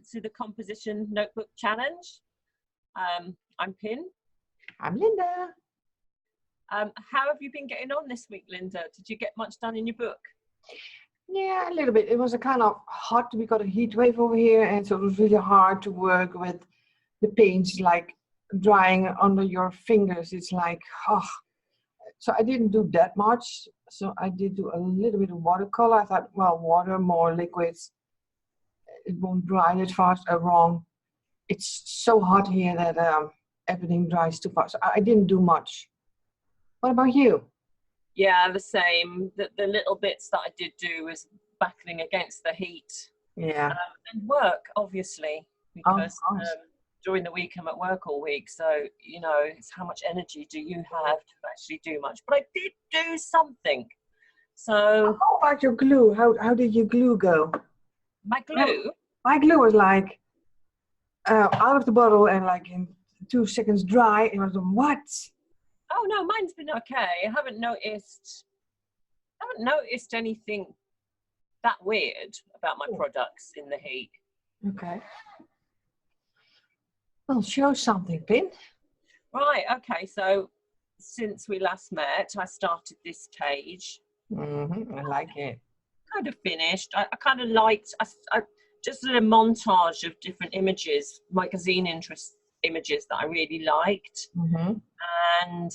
to the Composition Notebook Challenge. I'm Pin. I'm Linda. How have you been getting on this week, Linda? Did you get much done in your book? Yeah, a little bit. It was a kind of hot. We got a heat wave over here, and so it was really hard to work with the paints, like drying under your fingers. It's like, oh. So I didn't do that much. So I did do a little bit of watercolor. I thought, well, water, more liquids, it won't dry as fast. Wrong. It's so hot here that everything dries too fast. So I didn't do much. What about you? Yeah, the same. The little bits that I did do was battling against the heat. Yeah. And work, obviously, because during the week I'm at work all week. So, you know, it's how much energy do you have to actually do much? But I did do something. So. How about your glue? How did your glue go? My glue? My glue was like out of the bottle and like in 2 seconds dry. And I was like, what? Oh no, mine's been okay. I haven't noticed anything that weird about my products in the heat. Okay. Well, show something, Pin. Right, okay, so since we last met, I started this page. I like it. Kind of finished. I kind of liked, I just did a montage of different images, magazine images that I really liked. And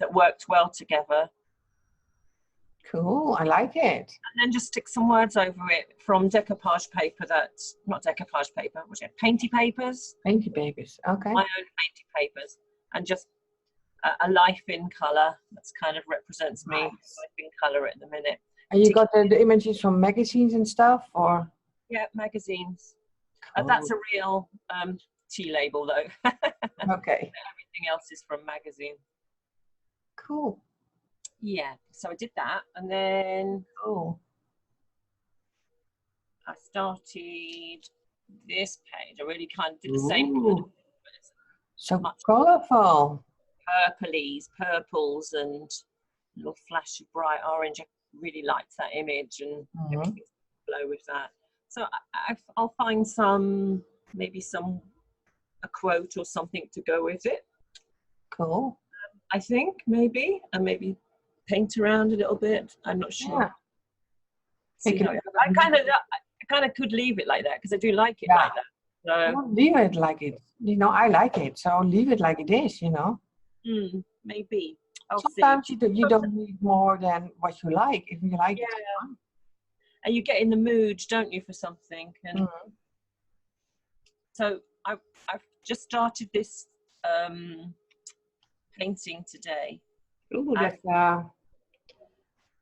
that worked well together. Cool, I like it. And then just stick some words over it from decoupage paper that's, not decoupage paper, what's it, painty papers? Painty papers, okay. My own painty papers. And just a life in colour. That's kind of represents me, life in colour at the minute. And you got the images from magazines and stuff, or? Yeah, magazines. Cool. That's a real tea label though. Okay. Everything else is from magazine. Cool. Yeah, so I did that, and then I started this page. I really kind of did the same. So colourful. Purples, and a little flash of bright orange. I really liked that image, and everything's flow with that. So I'll find maybe a quote or something to go with it. Cool. I think maybe, and maybe paint around a little bit. I'm not sure. Yeah. I kind of could leave it like that because I do like it like that. So don't leave it like it. You know, I like it, so leave it like it is. You know. Maybe. Sometimes you don't need more than what you like. If you like it, and you get in the mood, don't you, for something? And so I've just started this painting today. Ooh, that's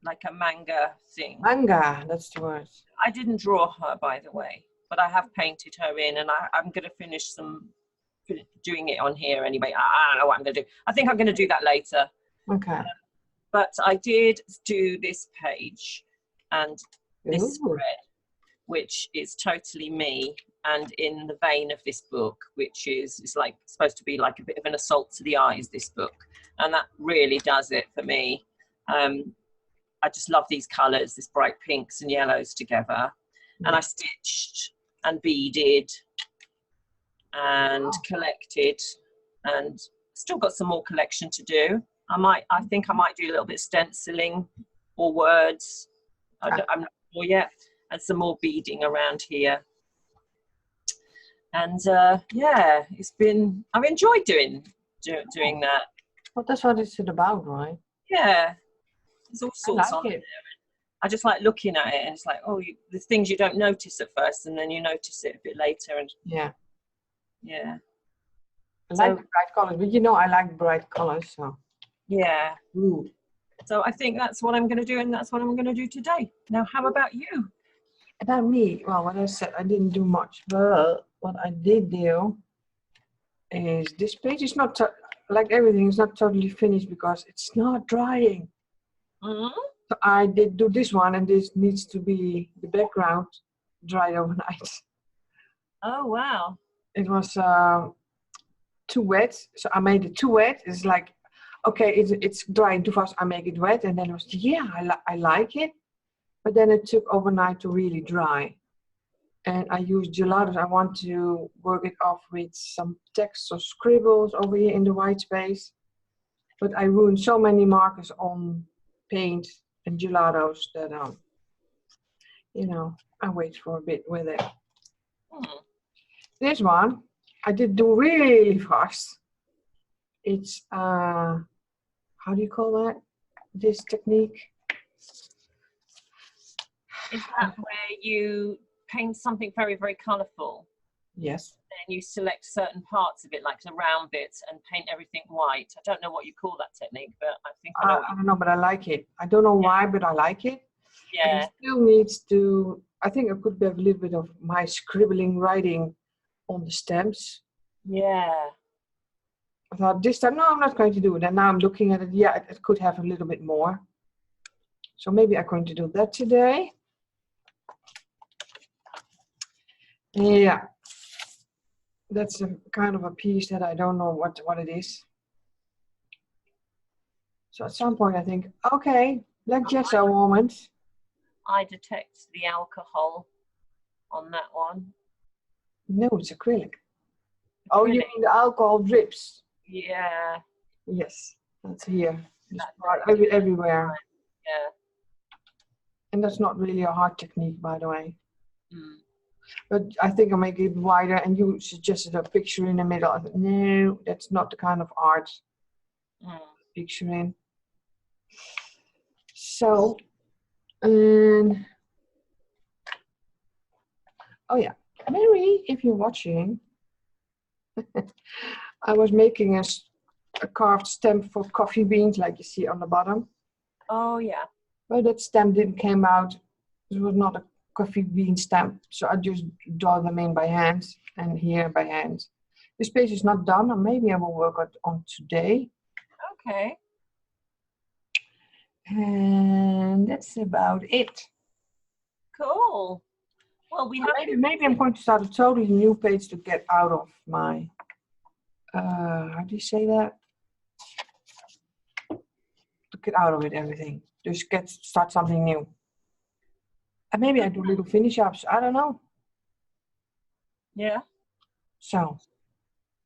like a manga thing. Manga, that's the word. I didn't draw her, by the way, but I have painted her in, and I'm going to finish doing it on here anyway. I don't know what I'm going to do. I think I'm going to do that later. Okay. But I did do this page and this spread, which is totally me, and in the vein of this book, which is like supposed to be like a bit of an assault to the eyes, this book, and that really does it for me. I just love these colours, this bright pinks and yellows together, and I stitched and beaded and collected, and still got some more collection to do. I think I might do a little bit of stenciling or words. I'm not sure yet, and some more beading around here. And yeah, I've enjoyed doing that. Well, that's what it's about, right? Yeah, there's all sorts on it. there. I just like looking at it, and it's like, oh, the things you don't notice at first, and then you notice it a bit later. And yeah. I like bright colors, but you know I like bright colors, so. Yeah. So I think that's what I'm going to do, and that's what I'm going to do today. Now, how about you? About me, well, what I said, I didn't do much, but what I did do is this page is not, like everything, is not totally finished because it's not drying. So I did do this one, and this needs to be the background dried overnight. Oh, wow. It was too wet, so I made it too wet. It's like, okay, it's drying too fast, I make it wet, and then it was, I like it. But then it took overnight to really dry. And I use gelatos. I want to work it off with some text or scribbles over here in the white space. But I ruined so many markers on paint and gelatos that, you know, I wait for a bit with it. This one, I did do really fast. It's, how do you call that? This technique? Is that where you paint something very, very colourful? Yes. Then you select certain parts of it, like the round bits, and paint everything white. I don't know what you call that technique, but I think I know. I don't know, but I like it. I don't know why, but I like it. Yeah. And it still needs to, I think I could have a little bit of my scribbling writing on the stamps. Yeah. I thought this time, no, I'm not going to do it. And now I'm looking at it, yeah, it could have a little bit more. So maybe I'm going to do that today. Yeah. That's a kind of a piece that I don't know what it is. So at some point I think, okay, like gesso moment. I detect the alcohol on that one. No, it's acrylic. Oh, you mean the alcohol drips? Yeah. Yes, that's here. This part everywhere. Yeah. And that's not really a hard technique, by the way. Mm. But I think I'll make it wider, and you suggested a picture in the middle. I thought, no, that's not the kind of art picture in. So, and oh yeah, Mary, if you're watching, I was making a carved stamp for coffee beans, like you see on the bottom. Oh yeah. But that stamp didn't come out. It was not a coffee bean stamp, so I just draw them in by hand and here by hand. This page is not done, or maybe I will work on today. Okay. And that's about it. Cool. Well, we have maybe I'm going to start a totally new page to get out of my how do you say that? To get out of it, everything. Just start something new. And maybe I do little finish ups. I don't know. Yeah. So.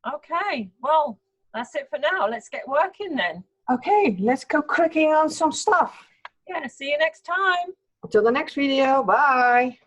Okay. Well, that's it for now. Let's get working then. Okay, let's go clicking on some stuff. Yeah. See you next time. Until the next video. Bye.